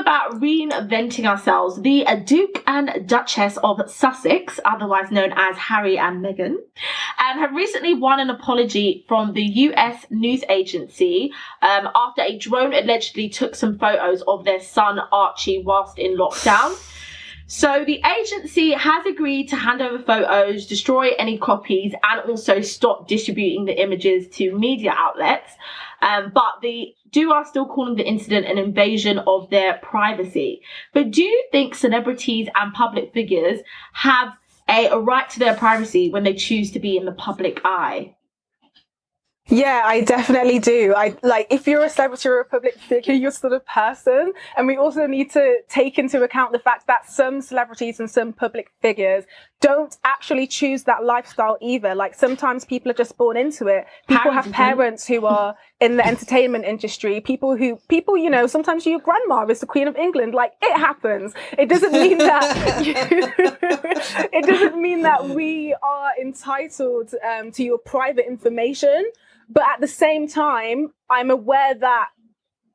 about reinventing ourselves. The Duke and Duchess of Sussex, otherwise known as Harry and Meghan, have recently won an apology from the US news agency after a drone allegedly took some photos of their son Archie whilst in lockdown. So the agency has agreed to hand over photos, destroy any copies, and also stop distributing the images to media outlets. But they are still calling the incident an invasion of their privacy. But do you think celebrities and public figures have a right to their privacy when they choose to be in the public eye? Yeah, I definitely do. If you're a celebrity or a public figure, you're still a person. And we also need to take into account the fact that some celebrities and some public figures don't actually choose that lifestyle either. Like, sometimes people are just born into it. People have parents who are in the entertainment industry. People, you know, sometimes your grandma is the Queen of England. Like, it happens. It doesn't mean that it doesn't mean that we are entitled to your private information. But at the same time, I'm aware that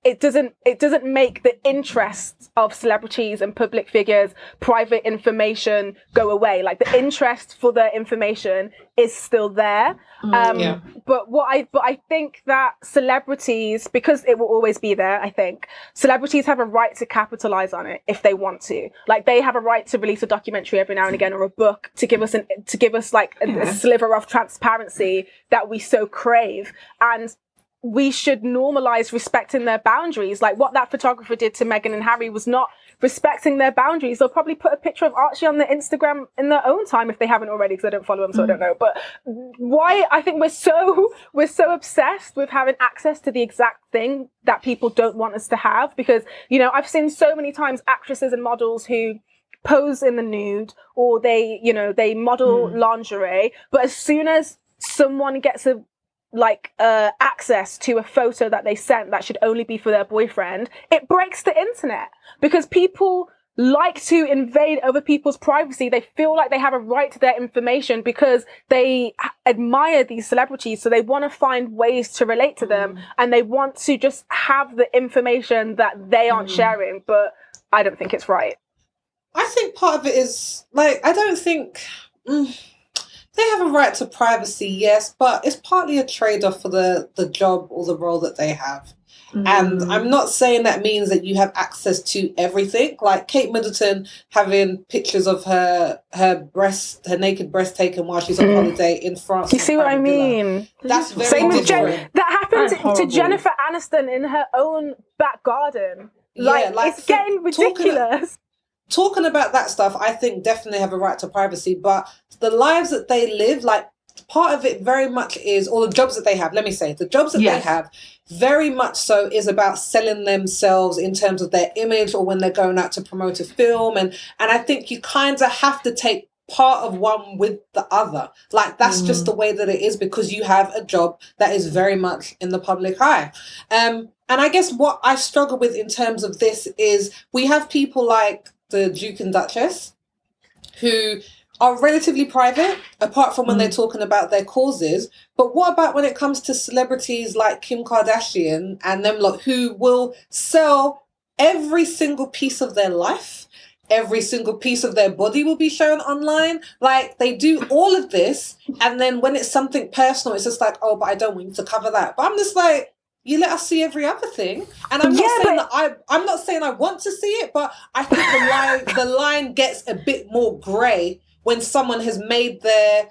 it doesn't make the interests of celebrities and public figures, private information, go away. Like, the interest for their information is still there. But I think that celebrities, because it will always be there, I think celebrities have a right to capitalize on it if they want to. Like, they have a right to release a documentary every now and again, or a book, to give us like a sliver of transparency that we so crave. And we should normalize respecting their boundaries. Like, what that photographer did to Meghan and Harry was not respecting their boundaries. They'll probably put a picture of Archie on their Instagram in their own time if they haven't already, because I don't follow them, so I don't know. But why I think we're so obsessed with having access to the exact thing that people don't want us to have, because, you know, I've seen so many times actresses and models who pose in the nude, or they model lingerie, but as soon as someone gets access to a photo that they sent that should only be for their boyfriend, it breaks the internet, because people like to invade other people's privacy. They feel like they have a right to their information because they admire these celebrities, so they want to find ways to relate to them, and they want to just have the information that they aren't sharing. But I don't think it's right. I think part of it is, like, I don't think they have a right to privacy, yes, but it's partly a trade-off for the job or the role that they have. And I'm not saying that means that you have access to everything. Like Kate Middleton having pictures of her naked breast taken while she's on holiday in France. You see what I mean? That's very different. That happened to Jennifer Aniston in her own back garden. Like it's getting ridiculous. Talking about that stuff, I think definitely have a right to privacy, but the lives that they live, like, part of it very much is, or the jobs that they have, let me say, the jobs that they have very much so is about selling themselves in terms of their image, or when they're going out to promote a film. And I think you kind of have to take part of one with the other. Like, that's just the way that it is, because you have a job that is very much in the public eye. And I guess what I struggle with in terms of this is we have people like the Duke and Duchess who are relatively private, apart from when they're talking about their causes. But what about when it comes to celebrities like Kim Kardashian and them lot, who will sell every single piece of their life, every single piece of their body will be shown online? Like, they do all of this, and then when it's something personal, it's just like, oh, but I don't want you to cover that. But I'm just like, you let us see every other thing, and I'm not saying I want to see it, but I think the line gets a bit more grey when someone has made their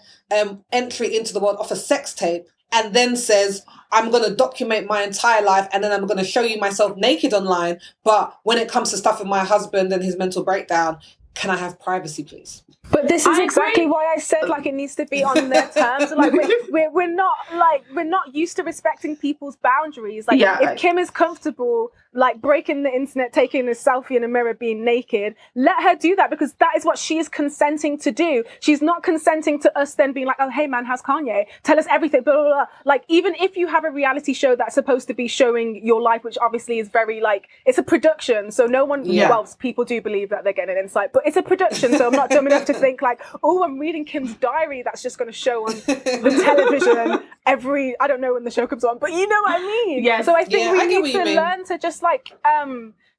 entry into the world off a sex tape and then says, I'm going to document my entire life and then I'm going to show you myself naked online, but when it comes to stuff with my husband and his mental breakdown, can I have privacy, please? But this is exactly why I said, like, it needs to be on their terms. Like, we're not used to respecting people's boundaries. Like, if Kim is comfortable, like, breaking the internet, taking a selfie in a mirror, being naked, let her do that, because that is what she is consenting to do. She's not consenting to us then being like, oh, hey man, how's Kanye? Tell us everything, blah, blah, blah. Like, even if you have a reality show that's supposed to be showing your life, which obviously is very, like, it's a production, so no one, well, people do believe that they're getting an insight, but it's a production, so I'm not dumb enough to think like, oh, I'm reading Kim's diary that's just going to show on the television I don't know when the show comes on, but you know what I mean? Yes. So I think we need to learn to just, like,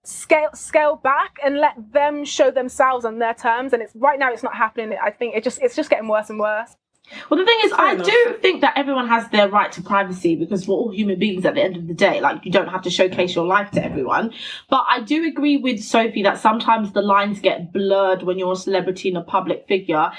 scale back and let them show themselves on their terms. And it's right now it's not happening. I think it's just getting worse and worse. Well, the thing is, I do think that everyone has their right to privacy because we're all human beings at the end of the day. Like, you don't have to showcase your life to everyone. But I do agree with Sophie that sometimes the lines get blurred when you're a celebrity and a public figure,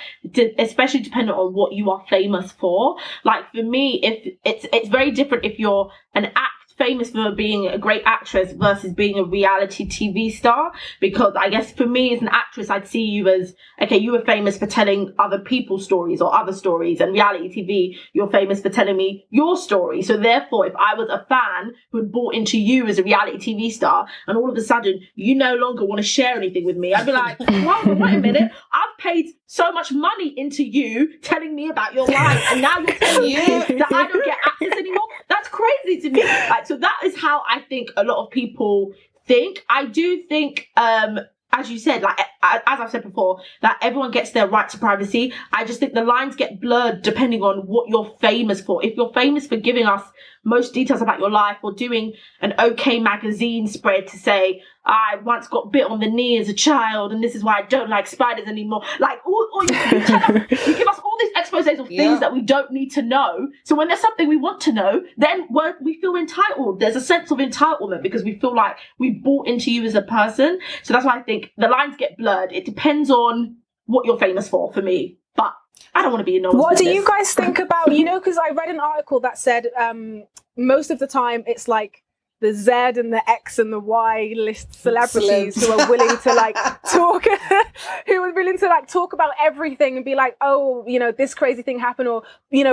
especially depending on what you are famous for. Like, for me, if it's very different if you're an actor famous for being a great actress versus being a reality TV star, because I guess for me as an actress, I'd see you as, okay, you were famous for telling other people's stories or other stories, and reality TV, you're famous for telling me your story. So therefore, if I was a fan who had bought into you as a reality TV star and all of a sudden you no longer want to share anything with me, I'd be like, well, wait a minute, I've paid so much money into you telling me about your life, and now you're telling me that I don't get access anymore? That's crazy to me. Like, so that is how I think a lot of people think. I do think, as you said, like, as I've said before, that everyone gets their right to privacy. I just think the lines get blurred depending on what you're famous for. If you're famous for giving us most details about your life or doing an OK magazine spread to say, I once got bit on the knee as a child and this is why I don't like spiders anymore. Like, or you give us all these exposés of things that we don't need to know. So when there's something we want to know, then we feel entitled. There's a sense of entitlement because we feel like we've bought into you as a person. So that's why I think the lines get blurred. It depends on what you're famous for me. But I don't want to be in no one's What do business. you guys think about, because I read an article that said most of the time it's like the Z and the X and the Y list celebrities who are willing to like talk, talk about everything and be like, oh, this crazy thing happened, or,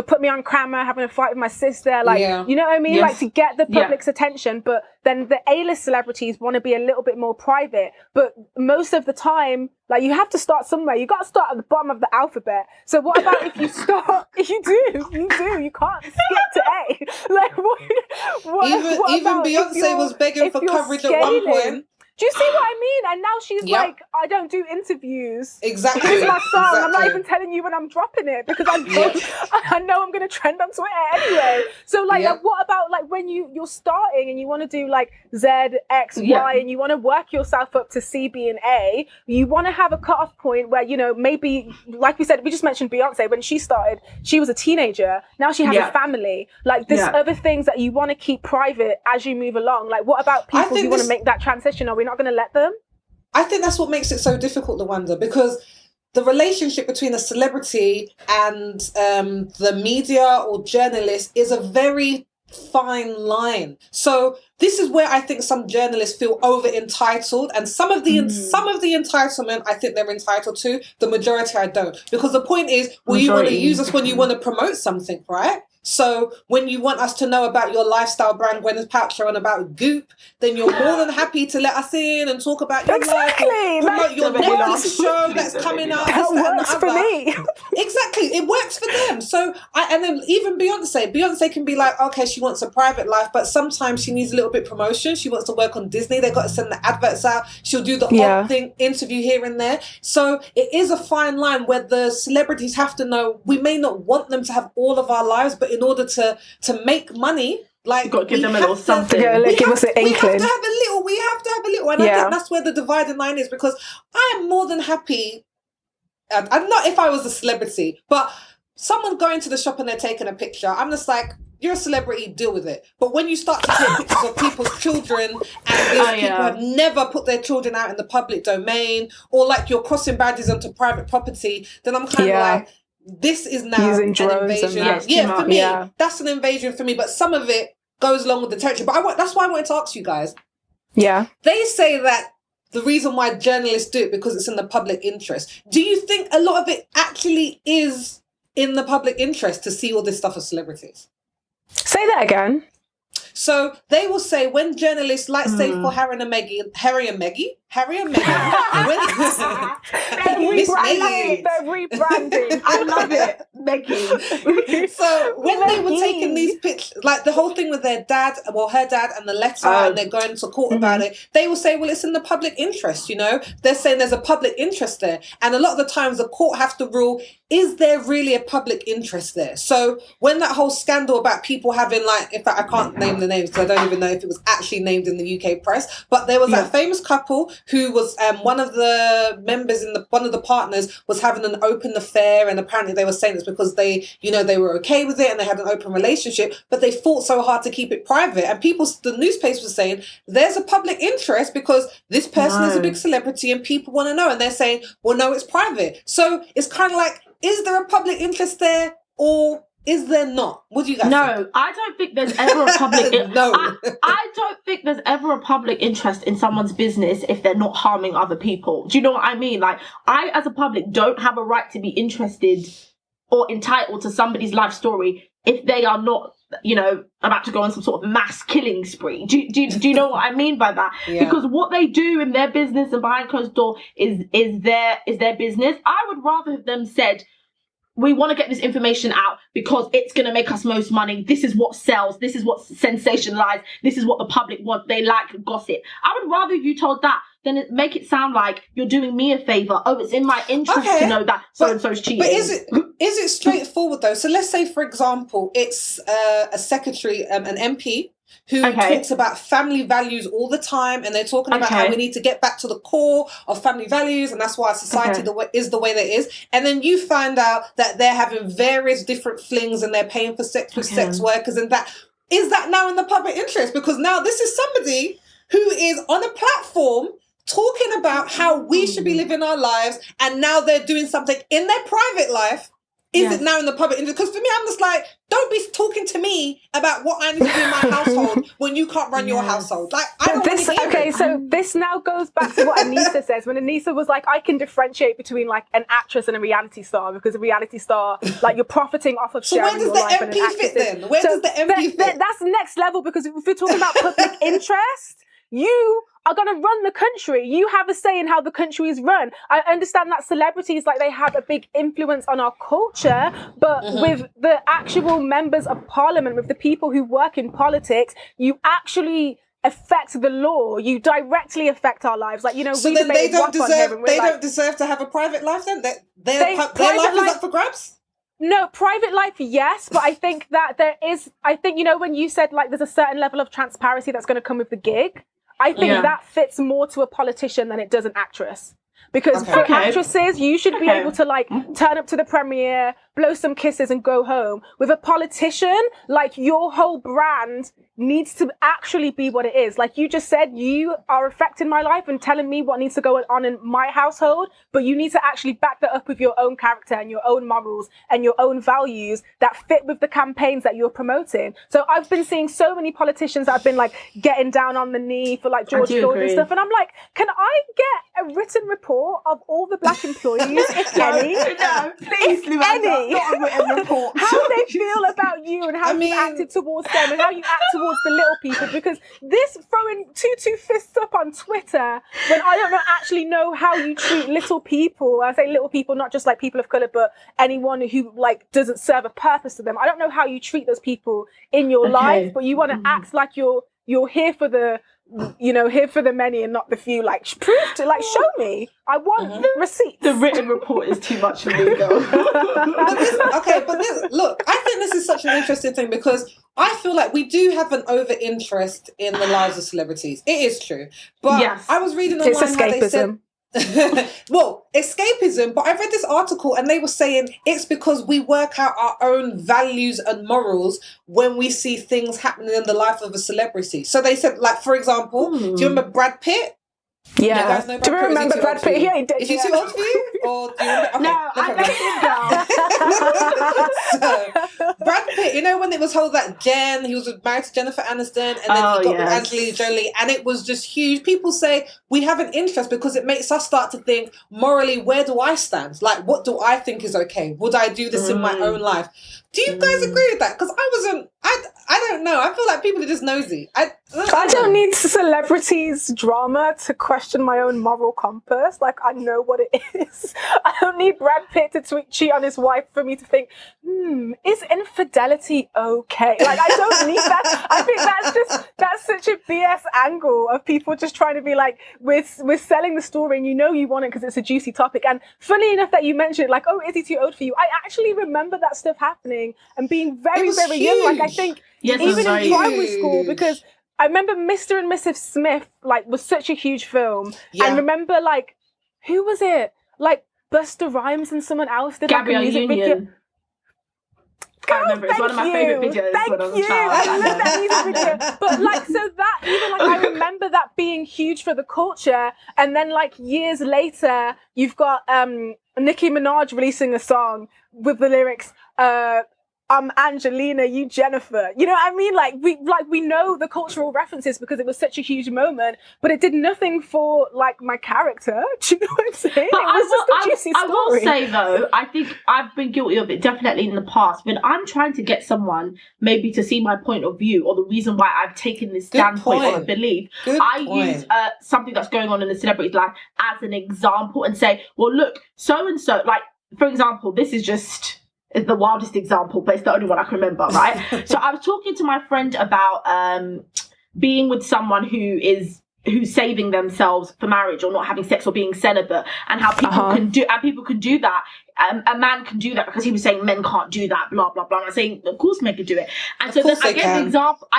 put me on camera having a fight with my sister. Like, you know what I mean? Yes. Like, to get the public's attention. But then the A-list celebrities want to be a little bit more private. But most of the time, like, you have to start somewhere. You got to start at the bottom of the alphabet. So what about if you start, you can't skip to A. Like, what even about Beyonce was begging for coverage at one point. Do you see what I mean? And now she's like, I don't do interviews. Exactly. Here's my song. I'm not even telling you when I'm dropping it because I know I'm going to trend on Twitter anyway. So like, what about like when you're starting and you want to do like Z, X, Y, and you want to work yourself up to C, B, and A, you want to have a cutoff point where, maybe, like we said, we just mentioned Beyonce. When she started, she was a teenager. Now she has a family. Like, there's other things that you want to keep private as you move along. Like, what about people who want to make that transition? Are we not going to let them? I think that's what makes it so difficult, Luanda, because the relationship between a celebrity and the media or journalist is a very fine line. So this is where I think some journalists feel over entitled, and some of the entitlement I think they're entitled to. The majority I don't, because the point is, you want to use us when you want to promote something, right? So when you want us to know about your lifestyle brand, Gwyneth Paltrow, and about Goop, then you're more than happy to let us in and talk about your life, or promote your Netflix show that's coming out. That works for me. Exactly, it works for them. So and then even Beyonce can be like, okay, she wants a private life, but sometimes she needs a little bit of promotion. She wants to work on Disney. They got to send the adverts out. She'll do the odd thing, interview here and there. So it is a fine line where the celebrities have to know we may not want them to have all of our lives, but in order to make money, like, you've got to give them a little something. Give us an inkling. We have to have a little. And I think that's where the dividing line is, because I am more than happy. I'm not if I was a celebrity, but someone going to the shop and they're taking a picture, I'm just like, you're a celebrity, deal with it. But when you start to take pictures of people's children, and these people have never put their children out in the public domain, or like you're crossing boundaries onto private property, then I'm kind of like, this is now an invasion. For me, that's an invasion for me. But some of it goes along with the territory. But that's why I wanted to ask you guys. Yeah. They say that the reason why journalists do it because it's in the public interest. Do you think a lot of it actually is in the public interest to see all this stuff of celebrities? Say that again. So they will say when journalists, like say for Harry and Meggie, Harry and Meghan, they're rebranding. I love it, Meghan. So when they were taking these pictures, like the whole thing with their dad, her dad and the letter, and they're going to court about it, they will say, well, it's in the public interest, you know? They're saying there's a public interest there. And a lot of the times the court have to rule, is there really a public interest there? So when that whole scandal about people having, like, in fact, I can't name the names because I don't even know if it was actually named in the UK press, but there was that famous couple who was one of the members one of the partners was having an open affair, and apparently they were saying it's because they were okay with it and they had an open relationship, but they fought so hard to keep it private. And the newspapers were saying there's a public interest because this person is a big celebrity and people want to know, and they're saying, well, no, it's private. So it's kind of like, is there a public interest there or is there not? What do you guys think? No, I don't think there's ever a public No. I don't think there's ever a public interest in someone's business if they're not harming other people. Do you know what I mean? Like, I, as a public, don't have a right to be interested or entitled to somebody's life story if they are not, you know, about to go on some sort of mass killing spree. Do you know what I mean by that? Yeah. Because what they do in their business and behind closed door is their business. I would rather have them said, we want to get this information out because it's going to make us most money. This is what sells. This is what sensationalized. This is what the public want. They like gossip. I would rather you told that than make it sound like you're doing me a favor. Oh, it's in my interest to know that so-and-so's cheating. But is it straightforward though? So let's say, for example, it's a secretary, an MP, who talks about family values all the time, and they're talking about how we need to get back to the core of family values, and that's why society is the way that it is. And then you find out that they're having various different flings and they're paying for sex with sex workers, and that is that now in the public interest? Because now this is somebody who is on a platform talking about how we should be living our lives, and now they're doing something in their private life. Is it now in the public interest? Because for me, I'm just like, don't be talking to me about what I need to do in my household when you can't run your household. Like, I don't want to hear it. So this now goes back to what Anissa says. When Anissa was like, I can differentiate between like an actress and a reality star, because a reality star, like, you're profiting off of sharing your life. So where does the MP fit then? Where does the MP fit? That's next level, because if we're talking about public interest, you are going to run the country. You have a say in how the country is run. I understand that celebrities, like, they have a big influence on our culture, but with the actual members of parliament, with the people who work in politics, you actually affect the law. You directly affect our lives. Like, you know, so then they don't deserve to have a private life then? Their life is up for grabs? No, private life, yes, but I think that you know, when you said, like, there's a certain level of transparency that's going to come with the gig, I think that fits more to a politician than it does an actress. Because for actresses, you should be able to, like, turn up to the premiere, blow some kisses and go home. With a politician, like, your whole brand needs to actually be what it is. Like you just said, you are affecting my life and telling me what needs to go on in my household, but you need to actually back that up with your own character and your own morals and your own values that fit with the campaigns that you're promoting. So I've been seeing so many politicians that have been, like, getting down on the knee for, like, George Floyd and stuff, and I'm like, can I get a written report of all the black employees, if any? No, please, Luanda, not a written report. How they feel about you and how you acted towards them and how you act towards the little people, because this throwing two fists up on Twitter when I don't actually know how you treat little people. I say little people, not just like people of color, but anyone who, like, doesn't serve a purpose to them. I don't know how you treat those people in your life, but you want to act like you're here for the, you know, here for the many and not the few. Like, prove to, like, show me. I want receipts. The written report is too much for me, girl. Look, I think this is such an interesting thing, because I feel like we do have an over-interest in the lives of celebrities. It is true. But I was reading online how they said... well, escapism, but I read this article and they were saying it's because we work out our own values and morals when we see things happening in the life of a celebrity. So they said, like, for example, do you remember Brad Pitt? Yeah. Do you remember Brad Pitt? Yeah, is he too old for you? Or do you remember? Okay, no, I know him, girl. So, Brad Pitt, you know, when it was whole that he was married to Jennifer Aniston, and then he got with Angelina Jolie, and it was just huge. People say we have an interest because it makes us start to think morally, where do I stand? Like, what do I think is okay? Would I do this in my own life? Do you guys agree with that? Because I wasn't I don't know. I feel like people are just nosy. I don't need celebrities' drama to question my own moral compass. Like, I know what it is. I don't need Brad Pitt to cheat on his wife for me to think, is infidelity okay? Like, I don't need that. I think that's such a BS angle of people just trying to be like, we're selling the story and you want it because it's a juicy topic. And funny enough that you mentioned, like, oh, is he too old for you? I actually remember that stuff happening and being very, very young. Like, I think even in primary school, because I remember Mr. and Mrs. Smith, like, was such a huge film. Yeah. And remember, like, who was it? Like, Busta Rhymes and someone else did Gabrielle like a music Union. video. I remember, it's one of my favourite videos when I was a child. I love that music video. But like, so that, even like, I remember that being huge for the culture. And then like years later, you've got Nicki Minaj releasing a song with the lyrics, I'm Angelina, you Jennifer. You know what I mean? Like we know the cultural references because it was such a huge moment, but it did nothing for like my character. Do you know what I'm saying? But it was just a juicy story. I will say though, I think I've been guilty of it definitely in the past. When I'm trying to get someone maybe to see my point of view or the reason why I've taken this standpoint or a belief, I use something that's going on in the celebrity's life as an example and say, well, look, so and so, like for example, this is just the wildest example, but it's the only one I can remember, right? So I was talking to my friend about being with someone who's saving themselves for marriage or not having sex or being celibate, and how people can do that. A man can do that because he was saying men can't do that, blah blah blah. And I'm saying, of course, men can do it. And so then I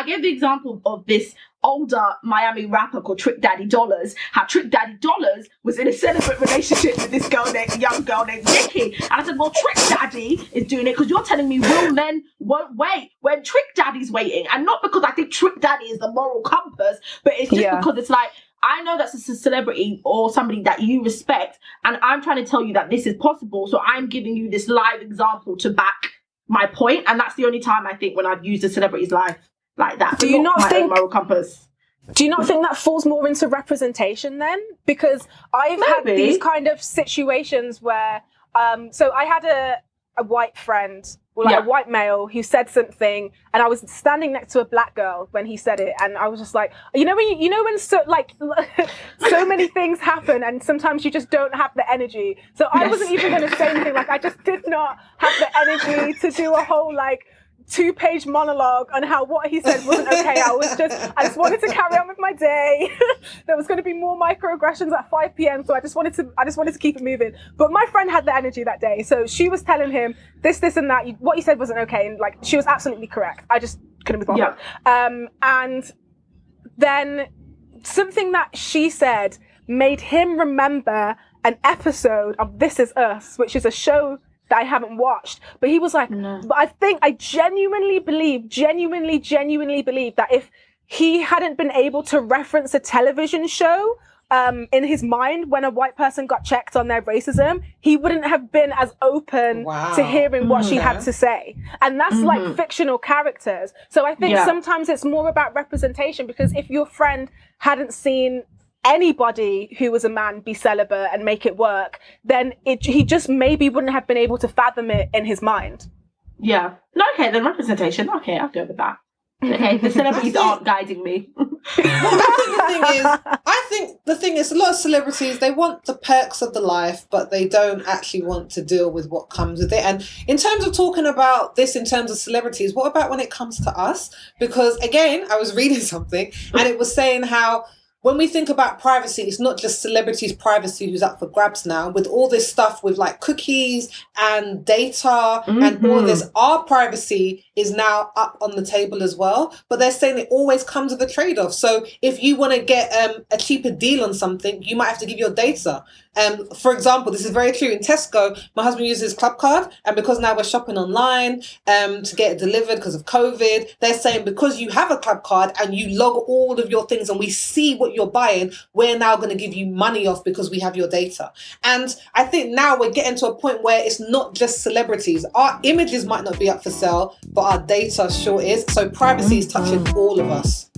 gave the example of this older Miami rapper called Trick Daddy Dollars. How Trick Daddy Dollars was in a celibate relationship with this young girl named Nikki. And I said, well, Trick Daddy is doing it because you're telling me real men won't wait when Trick Daddy's waiting, and not because I think Trick Daddy is the moral compass, but it's just because it's like, I know that's a celebrity or somebody that you respect, and I'm trying to tell you that this is possible, so I'm giving you this live example to back my point, and that's the only time I think when I've used a celebrity's life like that. Do you not think moral compass? Do you not think that falls more into representation then? Because I've had these kind of situations where, so I had a white friend, or like a white male who said something, and I was standing next to a black girl when he said it, and I was just like, when so many things happen, and sometimes you just don't have the energy. So I wasn't even going to say anything. Like, I just did not have the energy to do a whole like 2-page monologue on how what he said wasn't okay. I just wanted to carry on with my day. There was going to be more microaggressions at 5 p.m. So I just wanted to keep it moving. But my friend had the energy that day. So she was telling him this and that. What he said wasn't okay. And like, she was absolutely correct. I just couldn't be bothered. Yeah. And then something that she said made him remember an episode of This Is Us, which is a show that I haven't watched, but he was like, no. But I genuinely believe that if he hadn't been able to reference a television show in his mind when a white person got checked on their racism, he wouldn't have been as open to hearing what she had to say. And that's like fictional characters. So I think sometimes it's more about representation, because if your friend hadn't seen anybody who was a man be celibate and make it work, then he just maybe wouldn't have been able to fathom it in his mind. Yeah. No, okay, then representation. Okay, I'll go with that. Okay, the celebrities aren't guiding me. I think the thing is, a lot of celebrities, they want the perks of the life, but they don't actually want to deal with what comes with it. And in terms of talking about this, in terms of celebrities, what about when it comes to us? Because again, I was reading something and it was saying how when we think about privacy, it's not just celebrities' privacy who's up for grabs now. With all this stuff with like cookies and data and all this, our privacy is now up on the table as well. But they're saying it always comes with a trade-off. So if you want to get a cheaper deal on something, you might have to give your data. For example, this is very true. In Tesco, my husband uses his club card, and because now we're shopping online to get it delivered because of COVID, they're saying because you have a club card and you log all of your things and we see what you're buying, we're now going to give you money off because we have your data. And I think now we're getting to a point where it's not just celebrities. Our images might not be up for sale, but our data sure is. So privacy is touching all of us.